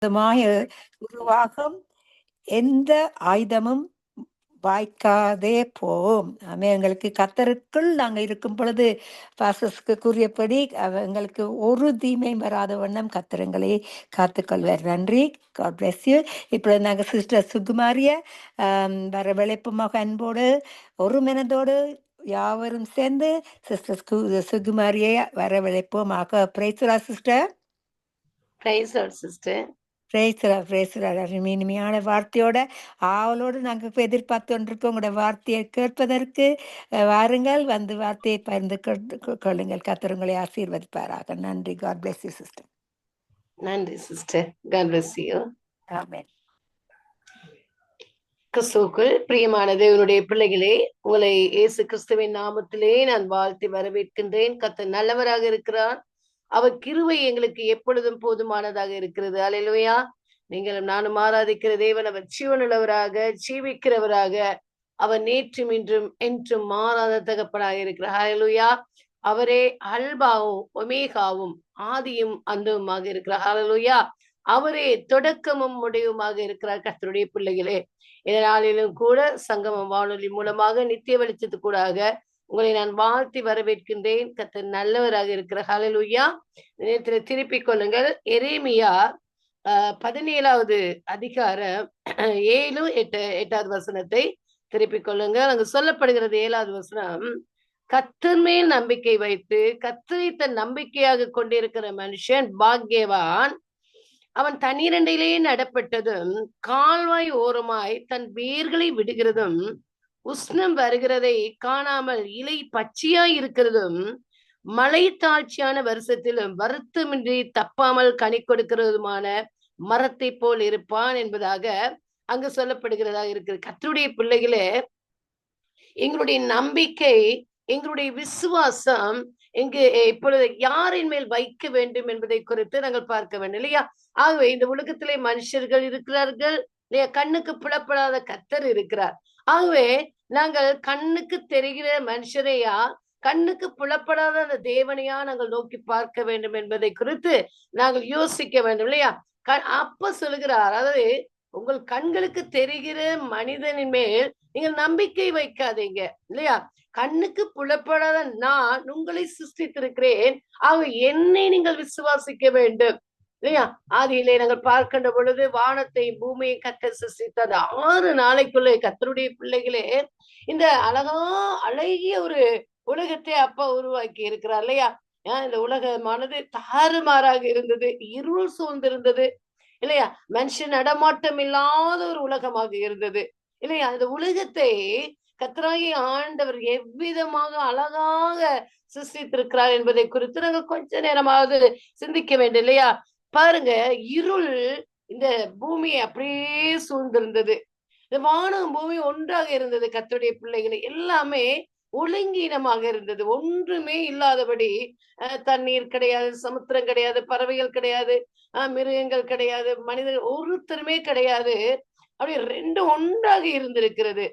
உருவாகும் எந்த ஆயுதமும் வாய்க்காதே போம். எங்களுக்கு கத்தருக்குள் நாங்கள் இருக்கும் பொழுது பாசஸ்க்கு கூறியபடி எங்களுக்கு ஒரு தீமையும் வராத வண்ணம் கத்தரங்களை காத்துக்கொள்வார். நன்றி. God bless you. இப்பொழுது நாங்கள் சிஸ்டர் சுகுமாரிய வரவழைப்புமாக அன்போடு ஒரு மனதோடு யாவரும் சேர்ந்து சிஸ்டர் சுகுமாரியை வரவழைப்போமாக. பிரைஸ்லா சிஸ்டர். சிஸ்டர். இனிமையான வார்த்தையோட ஆவலோடு நாங்கள் எதிர்பார்த்து கொண்டிருக்கோம். உங்களோட வார்த்தையை கேட்பதற்கு வாருங்கள், வந்து வார்த்தையை பகிர்ந்து கொள்ளுங்கள். கர்த்தர் உங்களை ஆசீர்வதிப்பாராக. நன்றி. God bless you sister. நன்றி சிஸ்டர். God bless you. ஆமென். கிறிஸ்துவுக்குள் பிரியமான தேவனுடைய பிள்ளைகளே, உங்களை இயேசு கிறிஸ்துவின் நாமத்திலே நான் வாழ்த்தி வரவேற்கின்றேன். கர்த்தர் நல்லவராக இருக்கிறார். அவர் கிருபை எங்களுக்கு எப்பொழுதும் போதுமானதாக இருக்கிறது. அல்லேலூயா. நீங்களும் நானும் ஆராதிக்கிற தேவன் அவர் ஜீவனுள்ளவராக, ஜீவிக்கிறவராக, அவர் நேற்றும் இன்றும் என்றும் மாறாத தகப்பனாக இருக்கிறார். அல்லேலூயா. அவரே அல்பாவும் ஒமேகாவும் ஆதியும் அந்தவுமாக இருக்கிறார். அல்லேலூயா. அவரே தொடக்கமும் முடிவுமாக இருக்கிறார். கர்த்தருடைய பிள்ளைகளே, இதனாலும் கூட சங்கமம் வானொலி மூலமாக நித்திய வெளிச்சத்துக்கூடாக உங்களை நான் வாழ்த்தி வரவேற்கின்றேன். கர்த்தர் நல்லவராக இருக்கிற. ஹல்லேலூயா. நேரத்தில் திருப்பிக் கொள்ளுங்கள். எரேமியா 17வது அதிகாரம் 7, 8வது வசனத்தை திருப்பிக் கொள்ளுங்கள். அங்கு சொல்லப்படுகிறது 7வது வசனம், கர்த்தர் மேல் நம்பிக்கை வைத்து கர்த்தரை தன் நம்பிக்கையாக கொண்டிருக்கிற மனுஷன் பாக்கியவான். அவன் தண்ணீரண்டையிலே நடப்பட்டதும் கால்வாய் ஓரமாய் தன் வேர்களை விடுகிறதும் உஷ்ணம் வருகிறதை காணாமல் இலை பச்சையாய் இருக்கிறதும் மலை தாழ்ச்சியான வருஷத்திலும் வருத்தமின்றி தப்பாமல் கனி கொடுக்கிறதுமான மரத்தை போல் இருப்பான் என்பதாக அங்கு சொல்லப்படுகிறதா இருக்கிறது. கர்த்தருடைய பிள்ளைகளே, எங்களுடைய நம்பிக்கை, எங்களுடைய விசுவாசம் இங்கு இப்பொழுது யாரின் மேல் வைக்க வேண்டும் என்பதை குறித்து நாங்கள் பார்க்க வேண்டும் இல்லையா? ஆகவே இந்த உலகத்திலே மனுஷர்கள் இருக்கிறார்கள் இல்லையா? கண்ணுக்கு புலப்படாத கர்த்தர் இருக்கிறார். ஆகவே நாங்கள் கண்ணுக்கு தெரிகிற மனுஷரையா, கண்ணுக்கு புலப்படாத அந்த தேவனையா நாங்கள் நோக்கி பார்க்க வேண்டும் என்பதை குறித்து நாங்கள் யோசிக்க வேண்டும் இல்லையா? அப்ப சொல்லுகிறார், அதாவது உங்கள் கண்களுக்கு தெரிகிற மனிதனின் மேல் நீங்கள் நம்பிக்கை வைக்காதீங்க இல்லையா? கண்ணுக்கு புலப்படாத நான் உங்களை சிருஷ்டித்திருக்கிறேன், ஆக என்னை நீங்கள் விசுவாசிக்க வேண்டும் இல்லையா? ஆதியிலே நாங்கள் பார்க்கின்ற பொழுது வானத்தை பூமியை கர்த்தர் சிருஷ்டித்தது 6 நாளைக்குள்ளே. கர்த்தருடைய பிள்ளைகளே, இந்த அழகிய ஒரு உலகத்தை அப்பா உருவாக்கி இருக்கிறார் இல்லையா? இந்த உலகமானது தாறுமாறாக இருந்தது, இருள் சூழ்ந்திருந்தது இல்லையா? மனுஷன் நடமாட்டம் இல்லாத ஒரு உலகமாக இருந்தது இல்லையா? அந்த உலகத்தை கர்த்தராகிய ஆண்டவர் எவ்விதமாக அழகாக சிருஷ்டித்திருக்கிறார் என்பதை குறித்து நாங்கள் கொஞ்ச நேரமாவது சிந்திக்க வேண்டும் இல்லையா? பாருங்க, இருள் இந்த பூமியை அப்படியே சூழ்ந்திருந்தது. இந்த வானம் பூமி ஒன்றாக இருந்தது. கர்த்தருடைய பிள்ளைகளை எல்லாமே ஒழுங்கீனமாக இருந்தது. ஒன்றுமே இல்லாதபடி, தண்ணீர் கிடையாது, சமுத்திரம் கிடையாது, பறவைகள் கிடையாது, மிருகங்கள் கிடையாது, மனிதர்கள் ஒருத்தருமே கிடையாது. அப்படி 2 ஒன்றாக இருந்திருக்கிறது.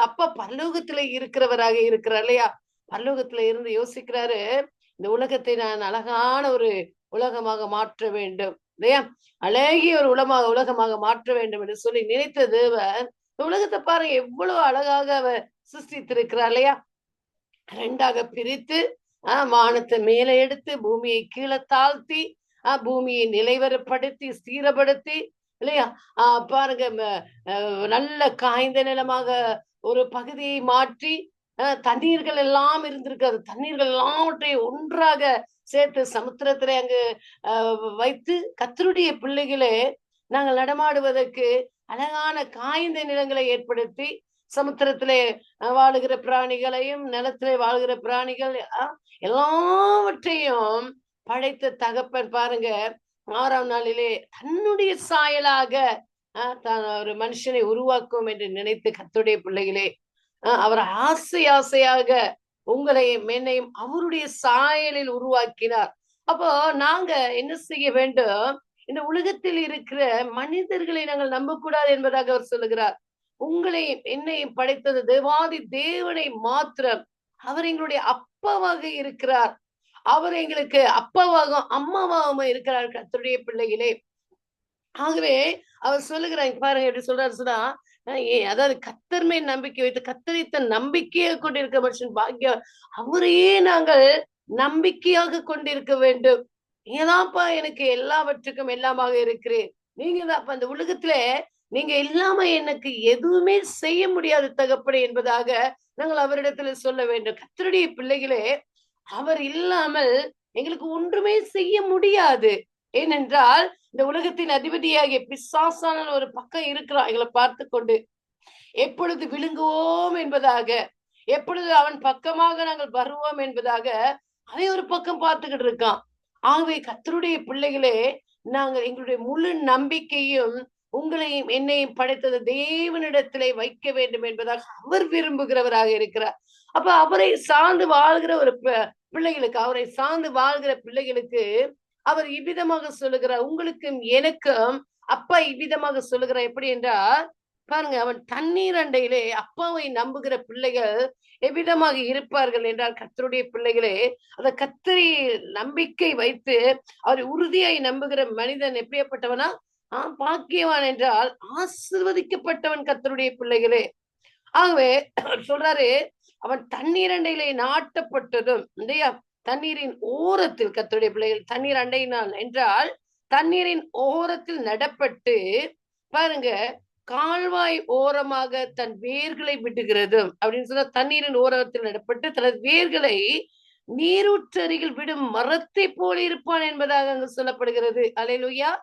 அப்ப பரலோகத்துல இருக்கிறவராக இருக்கிறார் இல்லையா? பரலோகத்துல இருந்து யோசிக்கிறாரு, இந்த உலகத்தை நான் அழகான ஒரு உலகமாக மாற்ற வேண்டும் இல்லையா? அழகிய ஒரு உலகமாக மாற்ற வேண்டும் என்று சொல்லி நினைத்த தேவன் இந்த உலகத்தை பாருங்க எவ்வளவு அழகாக அவர் சிருஷ்டித்திருக்கிறார் இல்லையா? 2ஆக பிரித்து வானத்தை மேலே எடுத்து பூமியை கீழே தாழ்த்தி பூமியை நிலைவரப்படுத்தி ஸ்திரப்படுத்தி இல்லையா? பாருங்க, நல்ல காய்ந்த நிலமாக ஒரு பகுதியை மாற்றி தண்ணீர்கள் எல்லாம் இருந்திருக்காது. தண்ணீர்கள் எல்லாவற்றையும் ஒன்றாக சேர்த்து சமுத்திரத்திலே அங்கு வைத்து கர்த்தருடைய பிள்ளைகளே நாங்கள் நடமாடுவதற்கு அழகான காய்ந்த நிலங்களை ஏற்படுத்தி சமுத்திரத்திலே வாழுகிற பிராணிகளையும் நிலத்திலே வாழ்கிற பிராணிகள் எல்லாவற்றையும் படைத்த தகப்பன் பாருங்க 6ஆம் நாளிலே தன்னுடைய சாயலாக ஒரு மனுஷனை உருவாக்கும் என்று நினைத்து கர்த்தருடைய பிள்ளைகளே அவர் ஆசையாக உங்களையும் என்னையும் அவருடைய சாயலில் உருவாக்கினார். அப்போ நாங்க என்ன செய்ய வேண்டும்? இந்த உலகத்தில் இருக்கிற மனிதர்களை நாங்கள் நம்பக்கூடாது என்பதாக அவர் சொல்லுகிறார். உங்களையும் என்னையும் படைத்தது தேவாதி தேவனை மாத்திரம். அவர் எங்களுடைய அப்பாவாக இருக்கிறார். அவர் எங்களுக்கு அப்பாவாகவும் அம்மாவாகவும் இருக்கிறார். கர்த்தருடைய பிள்ளைகளே, ஆகவே அவர் சொல்லுகிறாங்க பாருங்க, எப்படி சொல்றாரு சொன்னா, அதாவது கர்த்தர் மேல் நம்பிக்கை வைத்து கர்த்தரை தன் நம்பிக்கையாக கொண்டிருக்க மனுஷன் பாக்கியம். அவரையே நாங்கள் நம்பிக்கையாக கொண்டிருக்க வேண்டும். நீங்கதான்ப்பா எனக்கு எல்லாவற்றுக்கும் எல்லாமாக இருக்கிறேன். நீங்க தான் அப்ப அந்த உலகத்துல நீங்க இல்லாம எனக்கு எதுவுமே செய்ய முடியாது தகப்பனே என்பதாக நாங்கள் அவரிடத்துல சொல்ல வேண்டும். கர்த்தருடைய பிள்ளைகளே, அவர் இல்லாமல் எங்களுக்கு ஒன்றுமே செய்ய முடியாது. ஏனென்றால் இந்த உலகத்தின் அதிபதியாகிய பிசாசான ஒரு பக்கம் இருக்கிறான் எங்களை பார்த்து கொண்டு. எப்பொழுது விழுங்குவோம் என்பதாக, எப்பொழுது அவன் பக்கமாக நாங்கள் வருவோம் என்பதாக அவன் ஒரு பக்கம் பார்த்துக்கிட்டு இருக்கான். ஆகவே கர்த்தருடைய பிள்ளைகளே, நாங்கள் எங்களுடைய முழு நம்பிக்கையும் உங்களையும் என்னையும் படைத்தது தேவனிடத்திலே வைக்க வேண்டும் என்பதாக அவர் விரும்புகிறவராக இருக்கிறார். அப்ப அவரை சார்ந்து வாழ்கிற ஒரு பிள்ளைகளுக்கு, அவரை சார்ந்து வாழ்கிற பிள்ளைகளுக்கு அவர் இவ்விதமாக சொல்லுகிறார், உங்களுக்கும் எனக்கும் அப்பா இவ்விதமாக சொல்லுகிறார். எப்படி என்றால் பாருங்க, அவன் தண்ணீர் அண்டையிலே அப்பாவை நம்புகிற பிள்ளைகள் எவ்விதமாக இருப்பார்கள் என்றால், கர்த்தருடைய பிள்ளைகளே, அந்த கர்த்தரை நம்பிக்கை வைத்து அவர் உறுதியாய் நம்புகிற மனிதன் எப்படியாப்பட்டவனா பாக்கியவான் என்றால் ஆசீர்வதிக்கப்பட்டவன் கர்த்தருடைய பிள்ளைகளே. ஆகவே சொல்றாரு, அவன் தண்ணீர் அண்டையிலே நாட்டப்பட்டதும் இல்லையா, தண்ணீரின் ஓரத்தில் கர்த்தருடைய பிள்ளைகள் தண்ணீர் அண்டையினால் என்றால் தண்ணீரின் ஓரத்தில் நடப்பட்டு பாருங்க, கால்வாய் ஓரமாக தன் வேர்களை விடுகிறதும் அப்படின்னு சொன்னா, தண்ணீரின் ஓரத்தில் நடப்பட்டு தனது வேர்களை நீரூற்றருகில் விடும் மரத்தை போல இருப்பான் என்பதாக அங்கு சொல்லப்படுகிறது. அல்லேலூயா.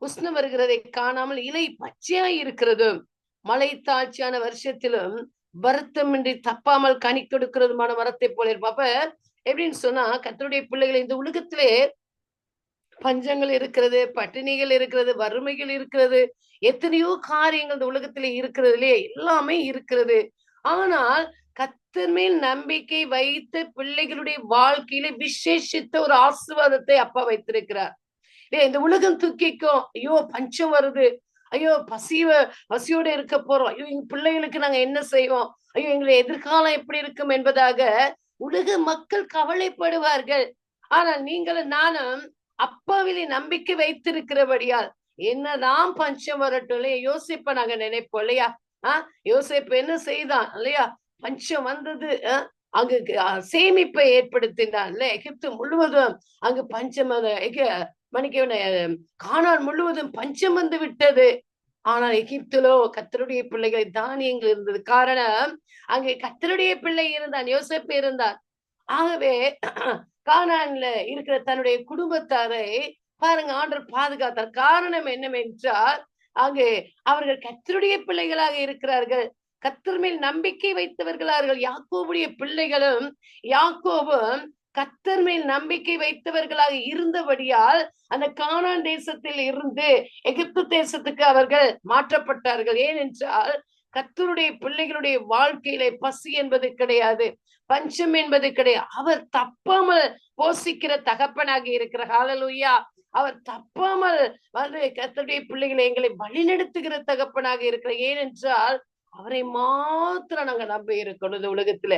உஷ்ணம் வருகிறதை காணாமல் இலை பச்சையாய் இருக்கிறதும், மழை தாழ்ச்சியான வருஷத்திலும் வருத்தமின்றி தப்பாமல் கனி கொடுக்கிறதுமான மரத்தை போல இருப்பான். அப்ப எப்படின்னு சொன்னா, கர்த்தருடைய பிள்ளைகளை இந்த உலகத்திலே பஞ்சங்கள் இருக்கிறது, பட்டினிகள் இருக்கிறது, வறுமைகள் இருக்கிறது, எத்தனையோ காரியங்கள் இந்த உலகத்திலே இருக்கிறது இல்லையா, எல்லாமே இருக்கிறது. ஆனால் கர்த்தர் மேல் நம்பிக்கை வைத்த பிள்ளைகளுடைய வாழ்க்கையில விசேஷித்த ஒரு ஆசீர்வாதத்தை அப்பா வைத்திருக்கிறார். இந்த உலகம் தூக்கிக்கும், ஐயோ பஞ்சம் வருது, ஐயோ பசியோட இருக்க போறோம், ஐயோ எங்க பிள்ளைகளுக்கு நாங்க என்ன செய்வோம், ஐயோ எங்களுடைய எதிர்காலம் எப்படி இருக்கும் என்பதாக உலக மக்கள் கவலைப்படுவார்கள். ஆனால் நீங்களும் நானும் அப்பாவிலே நம்பிக்கை வைத்திருக்கிறபடியால் என்னதான் பஞ்சம் வரட்டும் இல்லையா, யோசிப்ப நாங்க நினைப்போம் இல்லையா. யோசிப்பு என்ன செய்தான் இல்லையா, பஞ்சம் வந்தது, அங்கு சேமிப்பை ஏற்படுத்தினான் இல்ல, எகிப்து முழுவதும் அங்கு பஞ்சம், கானான் முழுவதும் பஞ்சம் வந்து விட்டது. ஆனால் எகிப்திலோ கர்த்தருடைய பிள்ளைகளை தானியங்கள் இருந்தது. காரணம், அங்கே கர்த்தருடைய பிள்ளை இருந்தான், யோசேப்பு இருந்தான். ஆகவே கானான்ல இருக்கிற தன்னுடைய குடும்பத்தாரை பாருங்க ஆண்டவர் பாதுகாத்தார். காரணம் என்னவென்றால், அங்கே அவர்கள் கர்த்தருடைய பிள்ளைகளாக இருக்கிறார்கள், கர்த்தர் மேல் நம்பிக்கை வைத்தவர்களார்கள். யாக்கோபுடைய பிள்ளைகளும் யாக்கோபும் கர்த்தர் மேல் நம்பிக்கை வைத்தவர்களாக இருந்தபடியால் அந்த கானான் தேசத்தில் இருந்து எகிப்து தேசத்துக்கு அவர்கள் மாற்றப்பட்டார்கள். ஏனென்றால் கர்த்தருடைய பிள்ளைகளுடைய வாழ்க்கையிலே பசி என்பது கிடையாது, பஞ்சம் என்பது கிடையாது. அவர் தப்பாமல் போஷிக்கிற தகப்பனாக இருக்கிற ஹல்லேலூயா. அவர் தப்பாமல் வந்து கர்த்தருடைய பிள்ளைகளை எங்களை வழிநடத்துகிற தகப்பனாக இருக்கிற. ஏனென்றால் அவரை மாத்திரம் நாங்க நம்பி இருக்கணும் இந்த உலகத்துல.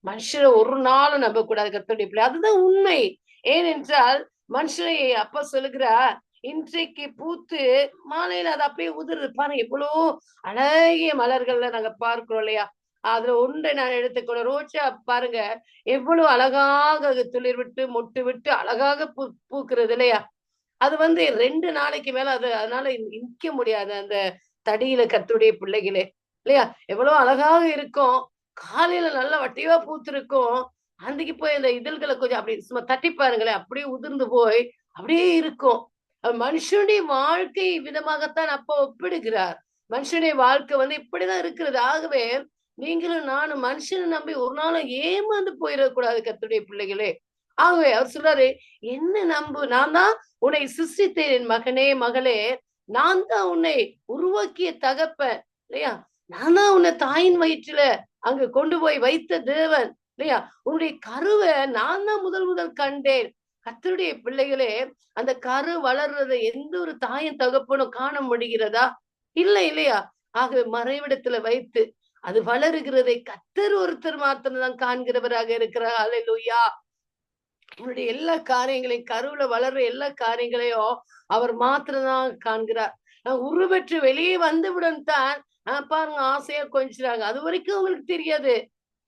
மனுஷரை ஒரு நாளும் நம்ப கூடாது கர்த்தருடைய பிள்ளை. அதுதான் உண்மை. ஏனென்றால் மனுஷனை அப்பா சொல்லுகிறா, இன்றைக்கு பூத்து மாலையில அது அப்படியே உதிருது பாருங்க. எவ்வளவு அழகிய மலர்கள்ல நாங்க பார்க்கிறோம் இல்லையா. அதுல ஒன்றை நான் எடுத்துக்கொள்ள, ரோஜா பாருங்க எவ்வளவு அழகாக அது துளிர் விட்டு மொட்டு விட்டு அழகாக பூக்கிறது இல்லையா. அது வந்து 2 நாளைக்கு மேல அது அதனால நிக்க முடியாது அந்த தடியில கர்த்தருடைய பிள்ளைகளே இல்லையா. எவ்வளவு அழகாக இருக்கும், காலையில நல்லா வட்டிவா பூத்திருக்கும், அன்றைக்கு போய் அந்த இதழ்களை கொஞ்சம் அப்படி சும்மா தட்டி பாருங்களேன், அப்படியே உதிர்ந்து போய் அப்படியே இருக்கும். மனுஷனுடைய வாழ்க்கை விதமாகத்தான் அப்ப ஒப்பிடுகிறார். மனுஷனுடைய வாழ்க்கை வந்து இப்படிதான் இருக்கிறது. ஆகவே நீங்களும் நானும் மனுஷனை நம்பி ஒரு நாளும் ஏமாந்து போயிடக்கூடாது கர்த்தருடைய பிள்ளைகளே. ஆகவே அவர் சொல்றாரு, என்ன நம்பு, நான் தான் உன்னை சிருஷ்டித்தேன் என் மகனே மகளே, நான் தான் உன்னை உருவாக்கிய தகப்பன் இல்லையா, நான் தான் உன்னை தாயின் வயிற்றுல அங்கு கொண்டு போய் வைத்த தேவன் இல்லையா, உன்னுடைய கருவை நான் தான் முதல் கண்டேன். கர்த்தருடைய பிள்ளைகளே, அந்த கரு வளர்றதை எந்த ஒரு தாயின் தகப்பனும் காண முடிகிறதா? இல்லை இல்லையா. ஆகவே மறைவிடத்துல வைத்து அது வளருகிறதை கர்த்தர் ஒருத்தர் மாத்திரம் தான் காண்கிறவராக இருக்கிறார். அல்லேலூயா. உன்னுடைய எல்லா காரியங்களையும், கருவுல வளர்ற எல்லா காரியங்களையும் அவர் மாத்திரம்தான் காண்கிறார். உருவெற்று வெளியே வந்துவிடும் தான் பாருங்க ஆசையா கொஞ்சுறாங்க. அது வரைக்கும் அவங்களுக்கு தெரியாது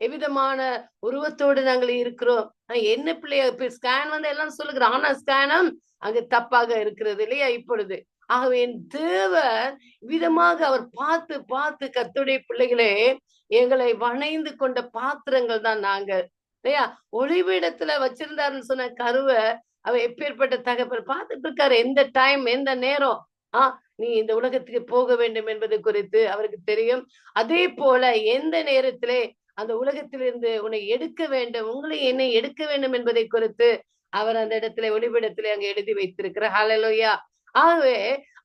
எவ்விதமான உருவத்தோடு நாங்கள் இருக்கிறோம். என்ன பிள்ளைய இப்ப ஸ்கேன் வந்து எல்லாம் சொல்லுகிறோம். ஆனா ஸ்கேனும் அங்கு தப்பாக இருக்கிறது இல்லையா இப்பொழுது. ஆகவே என் தேவன் விதமாக அவர் பார்த்து பார்த்து கர்த்தருடைய பிள்ளைகளே எங்களை வணைந்து கொண்ட பாத்திரங்கள் தான் நாங்க இல்லையா. ஒளிவிடத்துல வச்சிருந்தாருன்னு சொன்ன கருவ அவர் எப்பேற்பட்ட தகப்பன் பார்த்துட்டு இருக்காரு. எந்த டைம் எந்த நேரம் நீ இந்த உலகத்துக்கு போக வேண்டும் என்பது குறித்து அவருக்கு தெரியும். அதே போல எந்த நேரத்திலே அந்த உலகத்திலிருந்து உன்னை எடுக்க வேண்டும், உங்களை என்னை எடுக்க வேண்டும் என்பதை குறித்து அவர் அந்த இடத்துல ஒளிவிடத்திலே அங்க எழுதி வைத்திருக்கிறார். ஹalleluya. ஆகவே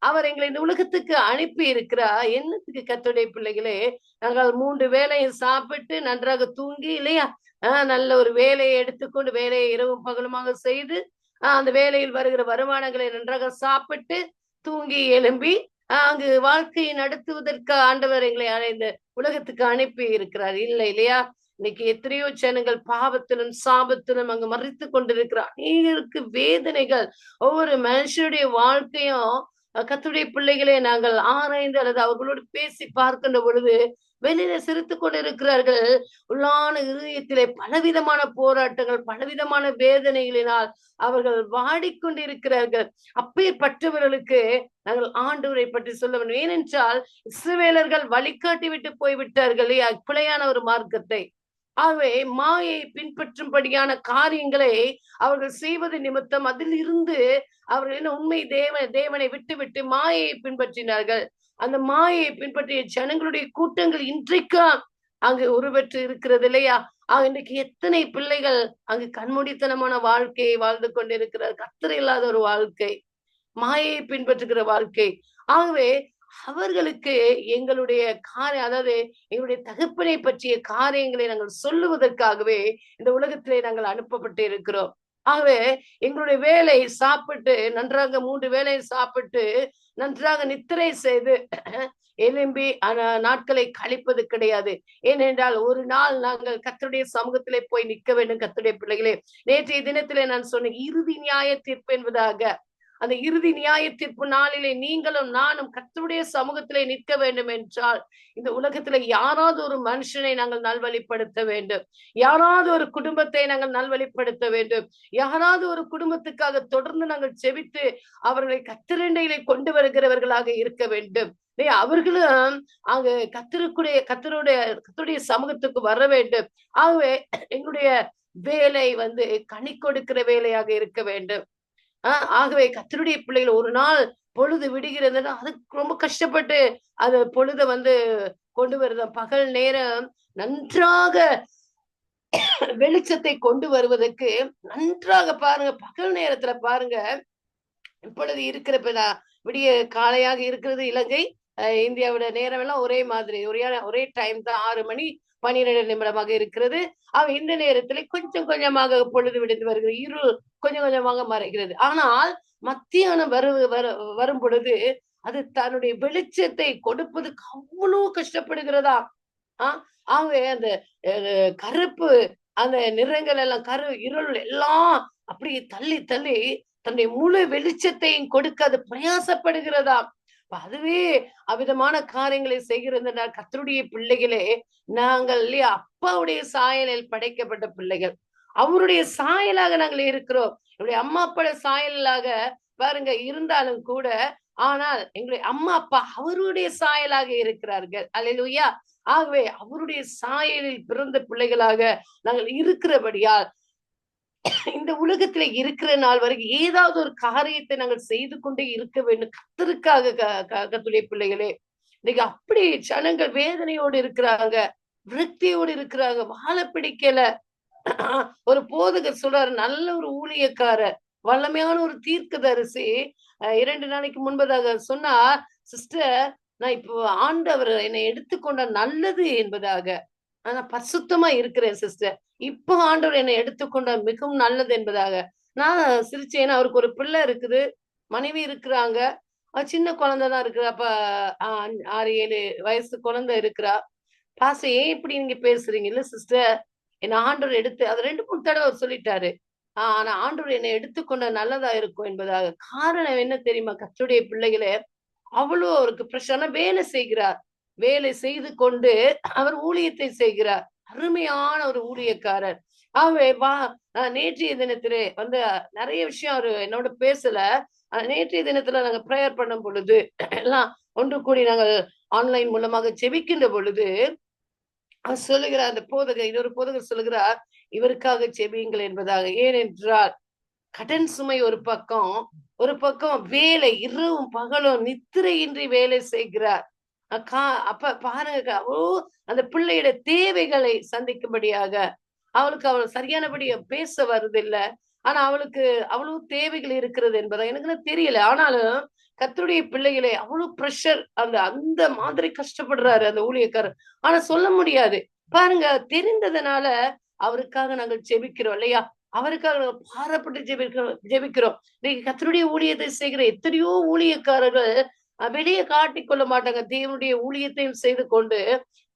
அவர் எங்களை இந்த உலகத்துக்கு அனுப்பி இருக்கிறார். என்னத்துக்கு கர்த்தருடைய பிள்ளைகளே, நாங்கள் 3 வேளையும் சாப்பிட்டு நன்றாக தூங்கி இல்லையா, நல்ல ஒரு வேலையை எடுத்துக்கொண்டு வேலையை இரவும் பகலுமாக செய்து அந்த வேலையில் வருகிற வருமானங்களை நன்றாக சாப்பிட்டு தூங்கி எழும்பி அங்கு வாழ்க்கையை நடத்துவதற்கு ஆண்டவர் எங்களை இந்த உலகத்துக்கு அனுப்பி இருக்கிறார். இல்லை இல்லையா. இன்னைக்கு எத்தனையோ ஜனங்கள் பாவத்திலும் சாபத்திலும் அங்கு மறித்து கொண்டிருக்கிறார். அநேகருக்கு வேதனைகள். ஒவ்வொரு மனுஷனுடைய வாழ்க்கையும் கர்த்தருடைய பிள்ளைகளை நாங்கள் ஆராய்ந்து அல்லது அவர்களோடு பேசி பார்க்கின்ற பொழுது வெளியில சிரித்துக் கொண்டிருக்கிறார்கள். உள்ளான இருதயத்திலே பலவிதமான போராட்டங்கள், பலவிதமான வேதனைகளினால் அவர்கள் வாடிக்கொண்டிருக்கிறார்கள். அப்பேற்பட்டவர்களுக்கு நாங்கள் ஆண்டவரை பற்றி சொல்ல வேண்டும். ஏனென்றால் இஸ்ரவேலர்கள் வழிகாட்டி விட்டு போய்விட்டார்கள் பிழையான ஒரு மார்க்கத்தை. ஆகவே மாயை பின்பற்றும்படியான காரியங்களை அவர்கள் செய்வது நிமித்தம் அதில் இருந்து அவர்கள் என்ன உண்மை தேவனை விட்டு விட்டு மாயையை பின்பற்றினார்கள். அந்த மாயையை பின்பற்றிய ஜனங்களுடைய கூட்டங்கள் இன்றைக்கும் அங்கு உருவெற்று இருக்கிறது இல்லையா. இன்றைக்கு எத்தனை பிள்ளைகள் அங்கு கண்மூடித்தனமான வாழ்க்கையை வாழ்ந்து கொண்டிருக்கிறார். கர்த்தர் இல்லாத ஒரு வாழ்க்கை, மாயையை பின்பற்றுகிற வாழ்க்கை. ஆகவே அவர்களுக்கு எங்களுடைய அதாவது எங்களுடைய தகப்பனை பற்றிய காரியங்களை நாங்கள் சொல்லுவதற்காகவே இந்த உலகத்திலே நாங்கள் அனுப்பப்பட்டு இருக்கிறோம். ஆகவே எங்களுடைய வேலை சாப்பிட்டு நன்றாக 3 வேலை சாப்பிட்டு நன்றாக நித்திரை செய்து எழும்பி நாட்களை கழிப்பது கிடையாது. ஏனென்றால் ஒரு நாள் நாங்கள் கர்த்தருடைய சமூகத்திலே போய் நிற்க வேண்டும். கர்த்தருடைய பிள்ளைகளே, நேற்றைய தினத்திலே நான் சொன்னேன் இறுதி நியாய தீர்ப்பு என்பதாக. அந்த இறுதி நியாய தீர்ப்பு நாளிலே நீங்களும் நானும் கர்த்தருடைய சமூகத்திலே நிற்க வேண்டும் என்றால் இந்த உலகத்துல யாராவது ஒரு மனுஷனை நாங்கள் நல்வழிப்படுத்த வேண்டும். யாராவது ஒரு குடும்பத்தை நாங்கள் நல்வழிப்படுத்த வேண்டும். யாராவது ஒரு குடும்பத்துக்காக தொடர்ந்து நாங்கள் செபித்து அவர்களை கர்த்தரண்டையிலே கொண்டு வருகிறவர்களாக இருக்க வேண்டும். அவர்களும் அங்க கர்த்தருடைய சமூகத்துக்கு வர வேண்டும். ஆகவே எங்களுடைய வேலை வந்து கனி கொடுக்கிற வேலையாக இருக்க வேண்டும். ஆகவே கர்த்தருடைய பிள்ளைகள் ஒரு நாள் பொழுது விடுகிறதுன்னா அதுக்கு ரொம்ப கஷ்டப்பட்டு அது பொழுத வந்து கொண்டு வருது. பகல் நேரம் நன்றாக வெளிச்சத்தை கொண்டு வருவதற்கு நன்றாக பாருங்க. பகல் நேரத்துல பாருங்க, இப்பொழுது இருக்கிற விடிய காலையாக இருக்கிறது இலங்கை, இந்தியாவோட நேரம் எல்லாம் ஒரே மாதிரி ஒரே டைம் தான். 6 மணி 12 நிமிடமாக இருக்கிறது. இந்த நேரத்துல கொஞ்சம் கொஞ்சமாக பொழுது விடுத்து வருகிறது. இருள் கொஞ்சம் கொஞ்சமாக மறைகிறது. ஆனால் மத்தியானம் வரும் பொழுது அது தன்னுடைய வெளிச்சத்தை கொடுப்பதுக்கு அவ்வளவு கஷ்டப்படுகிறதா. ஆகவே அந்த கருப்பு அந்த நிறங்கள் எல்லாம் இருள் எல்லாம் அப்படியே தள்ளி தள்ளி தன்னுடைய முழு வெளிச்சத்தையும் கொடுக்க அது பிரயாசப்படுகிறதா. அதுவே அவ்விதமான காரியங்களை செய்கிறது. கர்த்தருடைய பிள்ளைகளே, நாங்கள் இல்லையா அப்பாவுடைய சாயலில் படைக்கப்பட்ட பிள்ளைகள். அவருடைய சாயலாக நாங்கள் இருக்கிறோம். என்னுடைய அம்மா அப்பா சாயலாக பாருங்க இருந்தாலும் கூட, ஆனால் எங்களுடைய அம்மா அப்பா அவருடைய சாயலாக இருக்கிறார்கள். அல்லேலூயா. ஆகவே அவருடைய சாயலில் பிறந்த பிள்ளைகளாக நாங்கள் இருக்கிறபடியால் இந்த உலகத்துல இருக்கிற நாள் வரைக்கும் ஏதாவது ஒரு காரியத்தை நாங்கள் செய்து கொண்டே இருக்க வேண்டும். கர்த்தருக்காக கர்த்தருடைய பிள்ளைகளே, இன்னைக்கு அப்படி ஜனங்கள் வேதனையோடு இருக்கிறாங்க, விரக்தியோடு இருக்கிறாங்க, வாழ பிடிக்கல. ஒரு போதகர் சொல்றாரு, நல்ல ஒரு ஊழியக்காரர், வல்லமையான ஒரு தீர்க்கதரிசி 2 நாளைக்கு முன்பதாக சொன்னா, சிஸ்டர் நான் இப்போ ஆண்டவர் என்னை எடுத்துக்கொண்ட நல்லது என்பதாக, ஆனா பரிசுத்தமா இருக்கிறேன் சிஸ்டர், இப்போ ஆண்டவர் என்னை எடுத்துக்கொண்ட மிகவும் நல்லது என்பதாக. நான் சிரிச்சேன். அவருக்கு ஒரு பிள்ளை இருக்குது, மனைவி இருக்கிறாங்க, சின்ன குழந்தைதான் இருக்கிறா. அப்ப 6-7 வயசு குழந்தை இருக்கிறா. பாச ஏன் இப்படி நீங்க பேசுறீங்க? இல்ல சிஸ்டர், என்ன ஆண்டவர் எடுத்து அது 2-3 தடவை அவர் சொல்லிட்டாரு. ஆனா ஆண்டவர் என்னை எடுத்துக்கொண்ட நல்லதா இருக்கும் என்பதாக. காரணம் என்ன தெரியுமா? கர்த்தருடைய பிள்ளைகளே, அவ்வளோ அவருக்கு பிரச்சனை. வேலை செய்கிறார். வேலை செய்து கொண்டு அவர் ஊழியத்தை செய்கிறார். அருமையான ஒரு ஊழியக்காரர். ஆகவே நேற்றைய தினத்திலே வந்து நிறைய விஷயம் அவரு என்னோட பேசல. நேற்றைய தினத்துல நாங்க பிரேயர் பண்ணும் பொழுது எல்லாம் ஒன்று கூடி நாங்கள் ஆன்லைன் மூலமாக ஜெபிக்கின்ற பொழுது அவர் சொல்லுகிறார், அந்த போதகர், இன்னொரு போதகர் சொல்லுகிறார், இவருக்காக ஜெபியுங்கள் என்பதாக. ஏனென்றால் கடன் சுமை ஒரு பக்கம், ஒரு பக்கம் வேலை, இரவும் பகலும் நித்திரையின்றி வேலை செய்கிறார். அப்ப பாருங்க, அந்த பிள்ளையோட தேவைகளை சந்திக்கும்படியாக அவளுக்கு அவள் சரியானபடியா பேச வருதில்ல. ஆனா அவளுக்கு அவ்வளவு தேவைகள் இருக்கிறது என்பதா எனக்கு தெரியல. ஆனாலும் கர்த்தருடைய பிள்ளைகளே, அவ்வளவு பிரஷர், அந்த அந்த மாதிரி கஷ்டப்படுறாரு அந்த ஊழியக்காரர். ஆனா சொல்ல முடியாது. பாருங்க, தெரிந்ததுனால அவருக்காக நாங்கள் ஜெபிக்கிறோம் இல்லையா? அவருக்காக நாங்க பாரப்பட்டு ஜெபிக்கிறோம். இன்னைக்கு கர்த்தருடைய ஊழியத்தை செய்கிற எத்தனையோ ஊழியக்காரர்கள் வெளியே காட்டிக் கொள்ள மாட்டாங்க. தேவனுடைய ஊழியத்தையும் செய்து கொண்டு,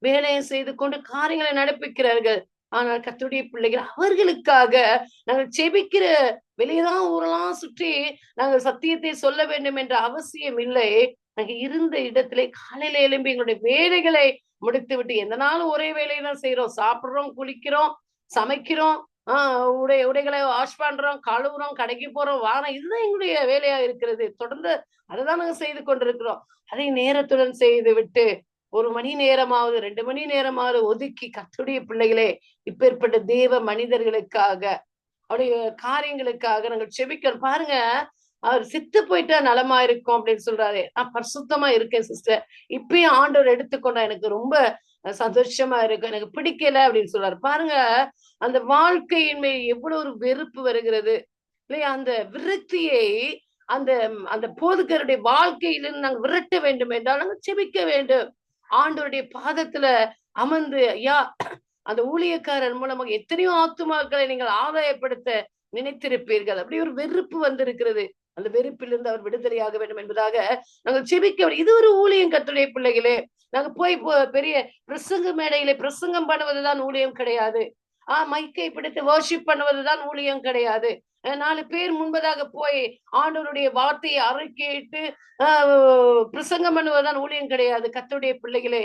வேலையும் செய்து கொண்டு காரியங்களை நடப்பிக்கிறார்கள். ஆனால் கர்த்தருடைய பிள்ளைகள் அவர்களுக்காக நாங்கள் ஜெபிக்கிற, வெளியேதான் ஊரெல்லாம் சுற்றி நாங்கள் சத்தியத்தை சொல்ல வேண்டும் என்ற அவசியம் இல்லை. நாங்க இருந்த இடத்திலே காலையில எழும்பி எங்களுடைய வேலைகளை முடித்துவிட்டு, எந்த நாளும் ஒரே வேலையை தான் செய்றோம். சாப்பிடுறோம், குளிக்கிறோம், சமைக்கிறோம், உடைகளை வாஷ் பண்றோம், கழுவுறோம், கடைக்கு போறோம், வாரம். இதுதான் எங்களுடைய வேலையா இருக்கிறது. தொடர்ந்து அதுதான் நாங்க செய்து கொண்டிருக்கிறோம். அதை நேரத்துடன் செய்து விட்டு 1 மணி நேரமாவது 2 மணி நேரமாவது ஒதுக்கி கர்த்தருடைய பிள்ளைகளே, இப்பேற்பட்ட தேவ மனிதர்களுக்காக, அவருடைய காரியங்களுக்காக நாங்கள் செபிக்கிறோம். பாருங்க, அவர் செத்து போயிட்டா நலமா இருக்கும் அப்படின்னு சொல்றாரு. நான் பரிசுத்தமா இருக்கேன் சிஸ்டர். இப்பயும் ஆண்டவர் எடுத்துக்கொண்டா எனக்கு ரொம்ப சந்தோஷமா இருக்கு. எனக்கு பிடிக்கல அப்படின்னு சொல்றாரு. பாருங்க, அந்த வாழ்க்கையின் மேல் எவ்வளவு ஒரு வெறுப்பு வருகிறது இல்லையா? அந்த விரக்தியை அந்த அந்த போதகருடைய வாழ்க்கையிலிருந்து நாங்கள் விரட்ட வேண்டும் என்றால் நாங்கள் செபிக்க வேண்டும். ஆண்டவருடைய பாதத்துல அமர்ந்து, ஐயா, அந்த ஊழியக்காரர் மூலமாக எத்தனையோ ஆத்துமாக்களை நீங்கள் ஆதாயப்படுத்த நினைத்திருப்பீர்கள். அப்படி ஒரு வெறுப்பு வந்திருக்கிறது. அந்த வெறுப்பிலிருந்து அவர் விடுதலையாக வேண்டும் என்பதாக நாங்கள் செபிக்க. இது ஒரு ஊழியம் கர்த்தருடைய பிள்ளைகளே. நாங்க போய் பெரிய பிரசங்க மேடையிலே பிரசங்கம் பண்ணுவதுதான் ஊழியம் கிடையாது. மைக்கை பிடித்து வர்ஷிப் பண்ணுவதுதான் ஊழியம் கிடையாது. 4 பேர் முன்பதாக போய் ஆண்டவருடைய வார்த்தையை அறிக்கையிட்டு பிரசங்கம் பண்ணுவதுதான் ஊழியம் கிடையாது. கர்த்தருடைய பிள்ளைகளே,